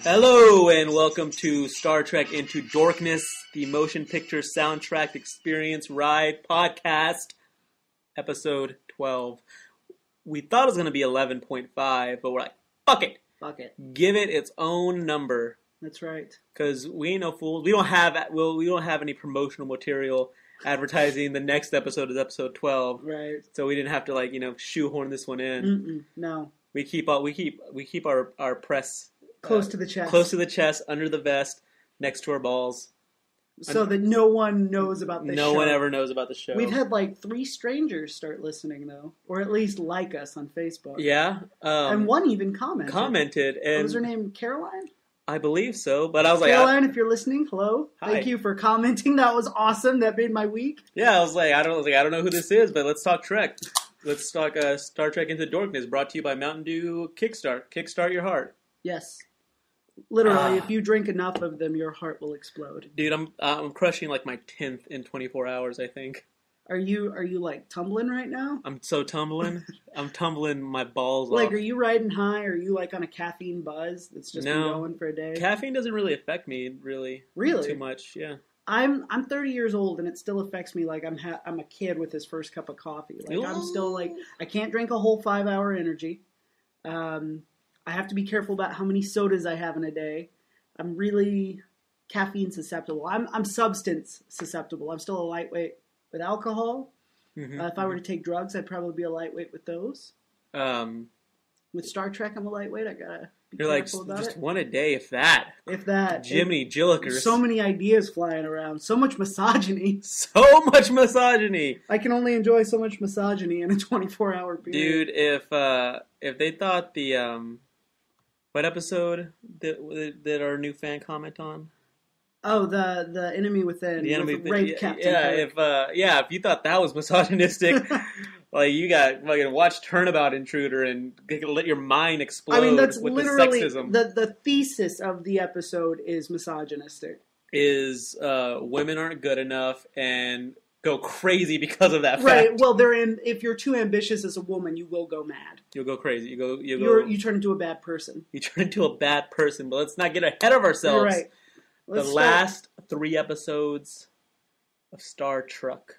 Hello and welcome to Star Trek Into Dorkness, the motion picture soundtrack experience ride podcast, episode 12. We thought it was going to be 11.5, but we're like, fuck it. Fuck it. Give it its own number. That's right. Because we ain't no fools. We don't have any promotional material advertising the next episode is episode 12. Right. So we didn't have to shoehorn this one in. No. We keep our press close to the chest. Close to the chest, under the vest, next to our balls. So that no one knows about this show. No one ever knows about the show. We've had 3 strangers start listening, though. Or at least like us on Facebook. Yeah. And one even commented. And what was her name? Caroline? I believe so. But I was Caroline, if you're listening, hello. Hi. Thank you for commenting. That was awesome. That made my week. Yeah, I don't know who this is, but let's talk Trek. Let's talk Star Trek Into Dorkness, brought to you by Mountain Dew Kickstart. Kickstart your heart. Yes. Literally, if you drink enough of them, your heart will explode. Dude, I'm crushing my 10th in 24 hours, I think. Are you tumbling right now? I'm so tumbling. I'm tumbling my balls off. Are you riding high? Or are you on a caffeine buzz that's just been going for a day? Caffeine doesn't really affect me really too much. Yeah. I'm 30 years old and it still affects me like I'm a kid with his first cup of coffee. I'm still I can't drink a whole 5-hour energy. I have to be careful about how many sodas I have in a day. I'm really caffeine susceptible. I'm substance susceptible. I'm still a lightweight with alcohol. Mm-hmm. If I were to take drugs, I'd probably be a lightweight with those. With Star Trek, I'm a lightweight. I gotta be careful about it. Just one a day, if that. If that. Jiminy Jillikers. So many ideas flying around. So much misogyny. So much misogyny. I can only enjoy so much misogyny in a 24-hour period. Dude, if they thought the what episode did our new fan comment on? Oh, the Enemy Within. The Enemy Within. Rape Captain. Yeah, if you thought that was misogynistic, you got watch Turnabout Intruder and let your mind explode. I mean, that's with literally the sexism. The thesis of the episode is misogynistic. Is women aren't good enough and go crazy because of that fact. Right. Well, if you're too ambitious as a woman, you will go mad. You'll go crazy. You turn into a bad person. You turn into a bad person. But let's not get ahead of ourselves. You're right. Last 3 episodes of Star Trek.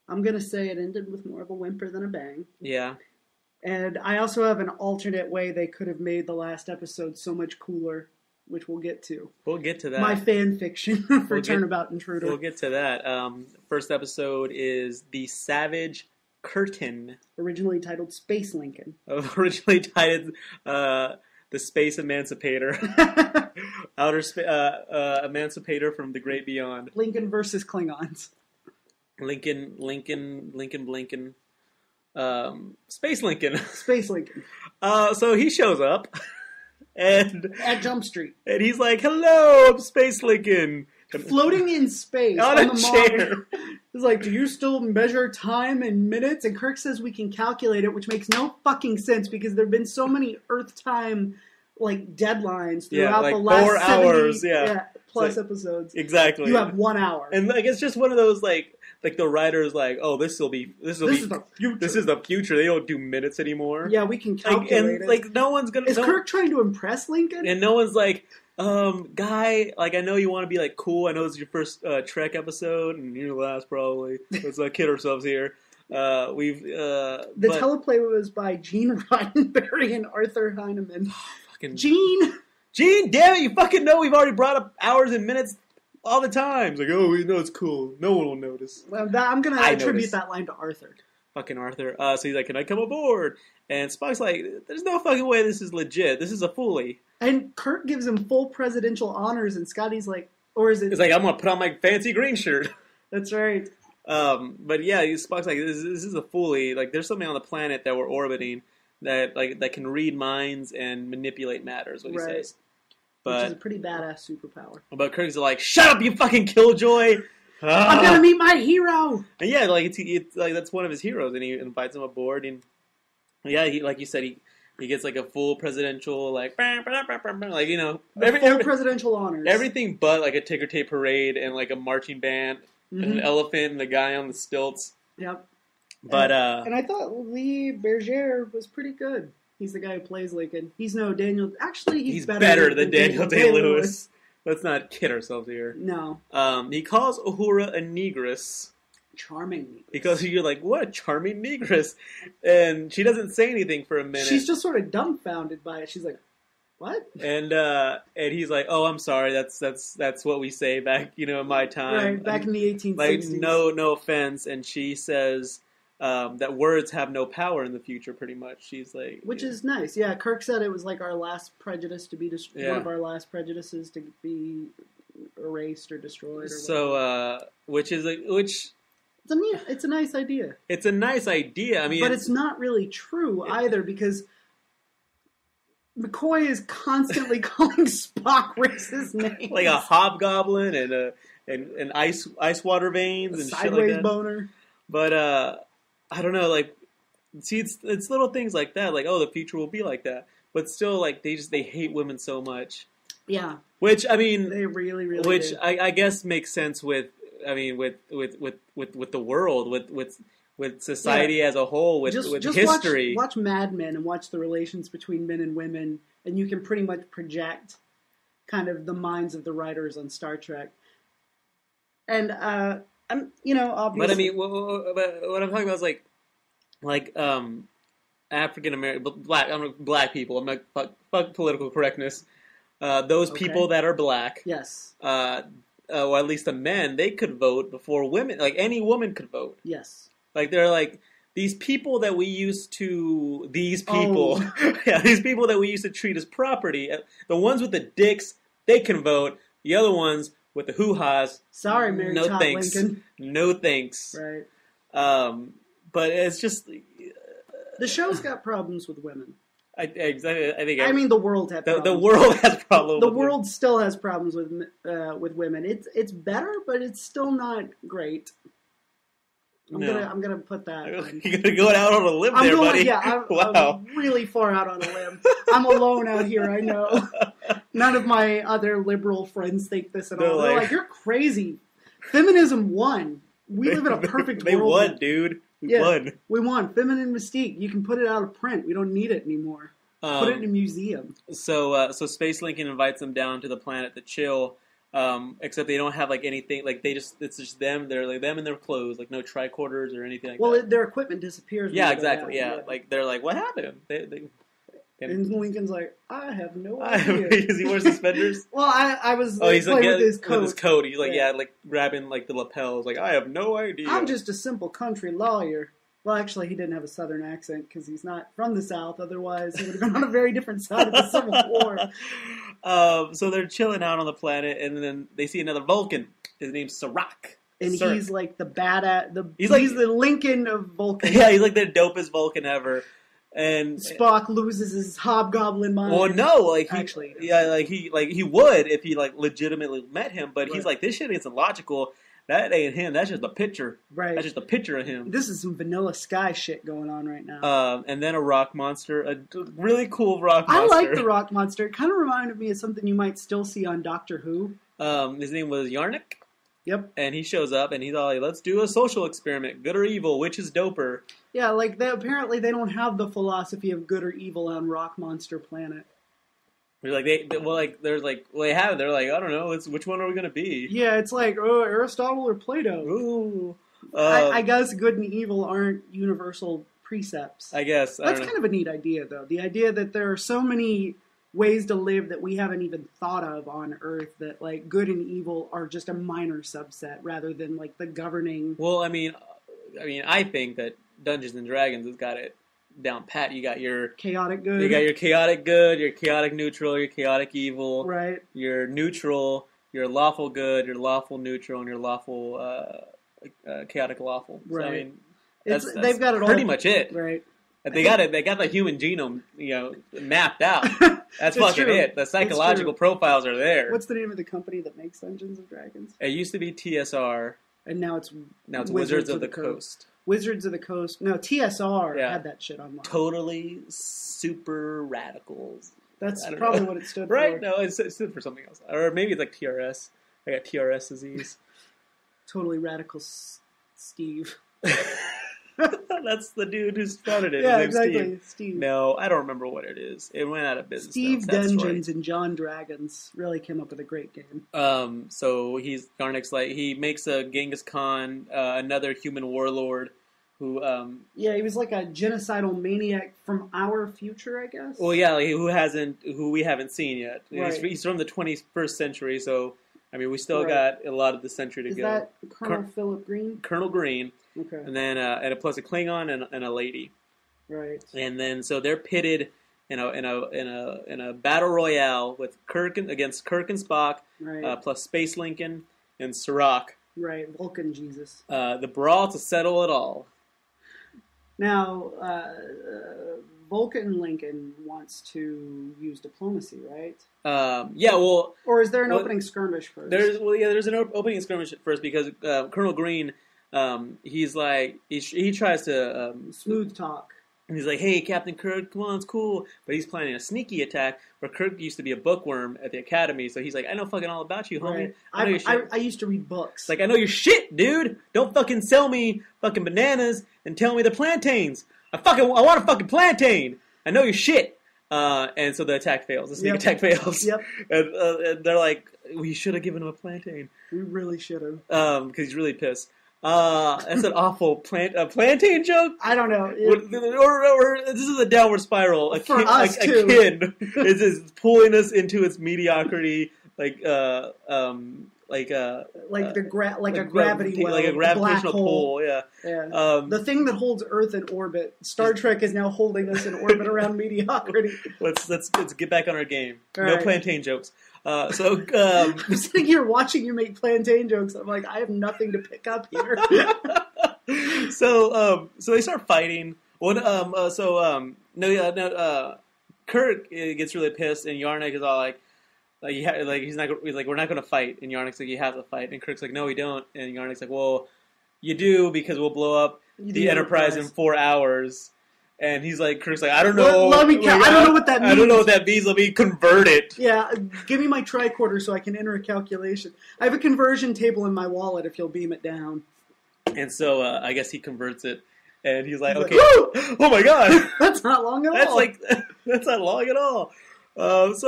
I'm going to say it ended with more of a whimper than a bang. Yeah. And I also have an alternate way they could have made the last episode so much cooler, which we'll get to. We'll get to that. My fan fiction for Turnabout Intruder. We'll get to that. First episode is The Savage Curtain. Originally titled Space Lincoln. Originally titled The Space Emancipator. Outer Emancipator from the Great Beyond. Lincoln versus Klingons. Lincoln, Blinken. Space Lincoln. Space Lincoln. So he shows up. And at Jump Street. And he's like, hello, I'm Space Lincoln. Floating in space on a chair. He's like, do you still measure time in minutes? And Kirk says we can calculate it, which makes no fucking sense because there have been so many Earth time deadlines throughout the last 4 hours, plus episodes. Exactly. You have 1 hour. And it's just one of those the writer's oh, this is the future. This is the future. They don't do minutes anymore. Yeah, we can calculate it. No one's gonna. Is Kirk trying to impress Lincoln? And no one's guy, I know you want to be cool. I know this is your first Trek episode, and you're the last probably. Let's not kid ourselves here. The teleplay was by Gene Roddenberry and Arthur Heinemann. Gene, damn it! You fucking know we've already brought up hours and minutes all the time. It's we know it's cool. No one will notice. Well, I'm gonna attribute that line to Arthur. Fucking Arthur. So he's like, can I come aboard? And Spock's like, there's no fucking way this is legit. This is a foolie. And Kirk gives him full presidential honors, and Scotty's like, or is it? He's like, I'm gonna put on my fancy green shirt. That's right. But yeah, Spock's like, this is a foolie. There's something on the planet that we're orbiting that can read minds and manipulate matter, is what he says. Which is a pretty badass superpower. But Kirk's like, shut up, you fucking killjoy! I'm gonna meet my hero! And yeah, it's that's one of his heroes, and he invites him aboard, and yeah, like you said, he gets a full presidential, full presidential honors. Everything but a ticker tape parade and a marching band, and an elephant and the guy on the stilts. Yep. But and I thought Lee Bergere was pretty good. He's the guy who plays Lincoln. He's no Daniel. Actually, he's better than Daniel Day-Lewis. Let's not kid ourselves here. No. He calls Uhura a negress. Charming negress. Because you're like, what a charming negress. And she doesn't say anything for a minute. She's just sort of dumbfounded by it. She's like, what? And he's like, oh, I'm sorry. That's what we say back, in my time. Right, back in the 1860s. Like, no offense. And she says that words have no power in the future, pretty much. She's like... Which is nice. Yeah, Kirk said it was like our last prejudice to be... one of our last prejudices to be erased or destroyed. Or so, which... It's a nice idea. It's a nice idea. I mean... But it's not really true either, because... McCoy is constantly calling Spock racist names. Like a hobgoblin and ice water veins and shit like that. Sideways boner. But I don't know, like, see, it's little things like that, like, oh, the future will be like that. But still, like, they hate women so much. Yeah. Which, I mean, they really, really which do. I guess makes sense with the world, with society as a whole, with history. Watch Mad Men and watch the relations between men and women, and you can pretty much project kind of the minds of the writers on Star Trek. And obviously, but I mean, what I'm talking about is like African American, black people. I'm not fuck political correctness. Those people that are black, yes, or at least the men, they could vote before women. Like any woman could vote. Yes. Like they're like these people that we used to these people that we used to treat as property. The ones with the dicks, they can vote. The other ones with the hoo-has, sorry, Mary Todd thanks. Lincoln. No thanks. Right. But it's just the show's got problems with women. I think the world had problems. The world has problems. The world still has problems with women. It's better, but it's still not great. I'm gonna put that. You're gonna go out on a limb there, buddy. Yeah, I'm really far out on a limb. I'm alone out here. I know. None of my other liberal friends think this at all. They're like, "You're crazy. Feminism won. We live in a perfect world." They won, dude. We won. We won. Feminine mystique. You can put it out of print. We don't need it anymore. Put it in a museum. So Space Lincoln invites them down to the planet to chill. Except they don't have like anything, like it's just them. They're like them in their clothes, like no tricorders or anything like that. Well, their equipment disappears. Yeah, exactly. Yeah, like they're like, what happened? And Lincoln's like, I have no idea. Because he wears suspenders. Well, I was he's playing like, with his coat. With his coat, he's like, like grabbing like the lapels. Like, I have no idea. I'm just a simple country lawyer. Well, actually, he didn't have a southern accent because he's not from the South. Otherwise, he would have gone on a very different side of the Civil War. So they're chilling out on the planet, and then they see another Vulcan. His name's Serac. And he's like the badass. He's the Lincoln of Vulcan. Yeah, he's like the dopest Vulcan ever. And Spock loses his hobgoblin mind. Well, no, like actually, he would if he like legitimately met him. But he's like, this shit isn't logical. That ain't him. That's just a picture. Right. That's just a picture of him. This is some Vanilla Sky shit going on right now. And then a rock monster, a really cool rock monster. I like the rock monster. It kind of reminded me of something you might still see on Doctor Who. His name was Yarnik. Yep. And he shows up and he's all like, let's do a social experiment. Good or evil, which is doper? Yeah, like apparently they don't have the philosophy of good or evil on Rock Monster Planet. They're like they have it. They're like, I don't know. Which one are we gonna be? Yeah, it's like Aristotle or Plato. Ooh. I guess good and evil aren't universal precepts. I guess that's kind of a neat idea, though. The idea that there are so many ways to live that we haven't even thought of on Earth, that like good and evil are just a minor subset rather than like the governing. Well, I mean, I think that Dungeons and Dragons has got it down pat. You got your chaotic good. You got your chaotic good, your chaotic neutral, your chaotic evil. Right. Your neutral, your lawful good, your lawful neutral, and your lawful chaotic lawful. Right. So, I mean, they've got it all. Pretty much it. Right. They got it. They got the human genome, mapped out. That's fucking true. it. The psychological profiles are there. What's the name of the company that makes Dungeons and Dragons? It used to be TSR, and now it's Wizards of the Coast. Wizards of the Coast. No, TSR had that shit online. Totally super radicals. That's probably what it stood for. Right? No, it stood for something else. Or maybe it's like TRS. I got TRS disease. Totally radical Steve. That's the dude who started it. Yeah, His name's exactly. Steve. No, I don't remember what it is. It went out of business. Steve though, Dungeons and John Dragons really came up with a great game. So Garnick's like, he makes a Genghis Khan, another human warlord who, Yeah, he was like a genocidal maniac from our future, I guess. well, yeah, like, who we haven't seen yet. Right. He's from the 21st century, so, I mean, we still Right. got a lot of the century to Is go. that Colonel Philip Green? Colonel Green, Okay, and then, plus a Klingon and a lady. right. And then, so they're pitted in a battle royale with against Kirk and Spock, Right, plus Space Lincoln and Sirach. right. Vulcan Jesus. The brawl to settle it all. Now, Vulcan Lincoln wants to use diplomacy, right? Yeah, well, Or is there an opening skirmish first? there's an opening skirmish at first because Colonel Green, he's like he tries to Smooth talk. he's like, hey, Captain Kirk, come on, it's cool, but he's planning a sneaky attack. Where Kirk used to be a bookworm at the academy, so he's like, I know fucking all about you, homie. Right. I know your shit. I used to read books. Like, I know your shit, dude. Don't fucking sell me fucking bananas and tell me the plantains. I want a fucking plantain. I know your shit. And so the attack fails. The sneak attack fails. Yep. And they're like, we should have given him a plantain. We really should have. Because he's really pissed. That's an awful plantain joke. I don't know. Or this is a downward spiral. A For kid, us, a too. kid is pulling us into its mediocrity, like a gravity well, like a gravitational black hole. pull. Yeah. Yeah. The thing that holds Earth in orbit. Star Trek is now holding us in orbit around mediocrity. Let's get back on our game. All No right. plantain jokes. I'm sitting here watching you make plantain jokes. I'm like, I have nothing to pick up here. So they start fighting. Kirk gets really pissed, and Yarnik is all like he's like, we're not going to fight, and Yarnik's like, you have to fight, and Kirk's like, no, we don't, and Yarnik's like, well, you do because we'll blow up the Enterprise in 4 hours. And he's like, Kirk's like, I don't know. I don't know what that means. I don't know what that means. Let me convert it. Yeah, give me my tricorder so I can enter a calculation. I have a conversion table in my wallet if you'll beam it down. And so I guess he converts it. And he's like, He's okay. like, Oh my god. That's not long at all. That's not long at all. That's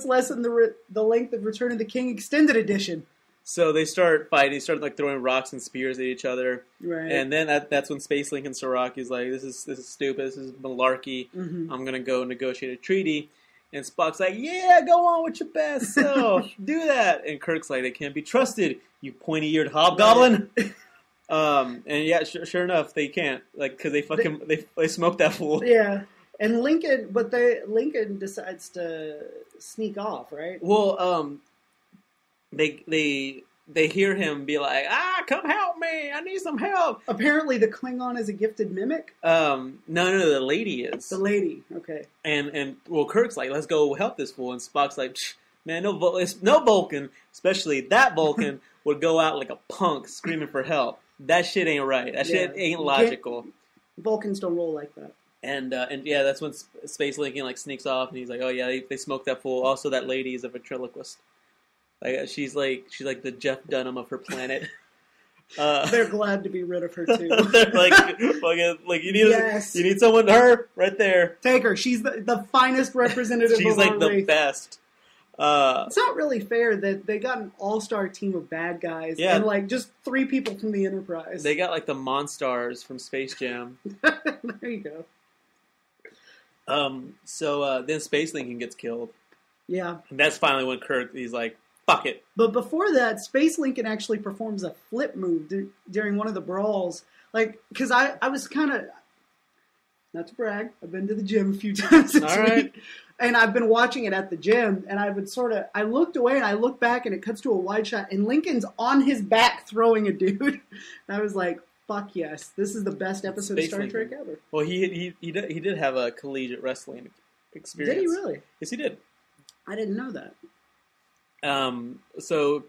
less than the length of Return of the King Extended Edition. So they start fighting. They start like throwing rocks and spears at each other. Right. And then that's when Space Link and Sirach is like, this is stupid. This is malarkey. Mm-hmm. I'm gonna go negotiate a treaty. And Spock's like, yeah, go on with your best self. Do that. And Kirk's like, they can't be trusted, you pointy-eared hobgoblin. And yeah, sure enough, they can't. Like, because they smoked that fool. Yeah. And Lincoln decides to sneak off, right? Well, they hear him be like, come help me, I need some help. Apparently the Klingon is a gifted mimic? No, the lady is. The lady, okay. And Kirk's like, let's go help this fool. And Spock's like, man, no Vulcan, especially that Vulcan, would go out like a punk screaming for help. That shit ain't right. That shit ain't logical. Vulcans don't roll like that. And yeah, that's when Space Lincoln like sneaks off, and he's like, oh yeah, they smoked that fool. Also, that lady is a ventriloquist. Like she's like the Jeff Dunham of her planet. They're glad to be rid of her too. They're like you need someone, her right there. Take her. She's the finest representative. She's of like our the race. best. It's not really fair that they got an all-star team of bad guys and like just 3 people from the Enterprise. They got like the Monstars from Space Jam. There you go. So then Space Lincoln gets killed. Yeah. And that's finally when Kirk, he's like, fuck it. But before that, Space Lincoln actually performs a flip move during one of the brawls. Like, because I was kind of, not to brag, I've been to the gym a few times this week. And I've been watching it at the gym, and I looked away and I looked back, and it cuts to a wide shot, and Lincoln's on his back throwing a dude. And I was like, fuck yes, this is the best episode of Star Trek ever. Well, he did have a collegiate wrestling experience. Did he really? Yes, he did. I didn't know that. So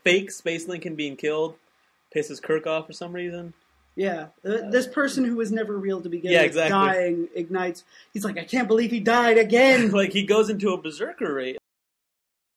fake Space Lincoln being killed pisses Kirk off for some reason. Yeah, this person who was never real to begin with, exactly. dying ignites. He's like, I can't believe he died again. Like he goes into a berserker rage.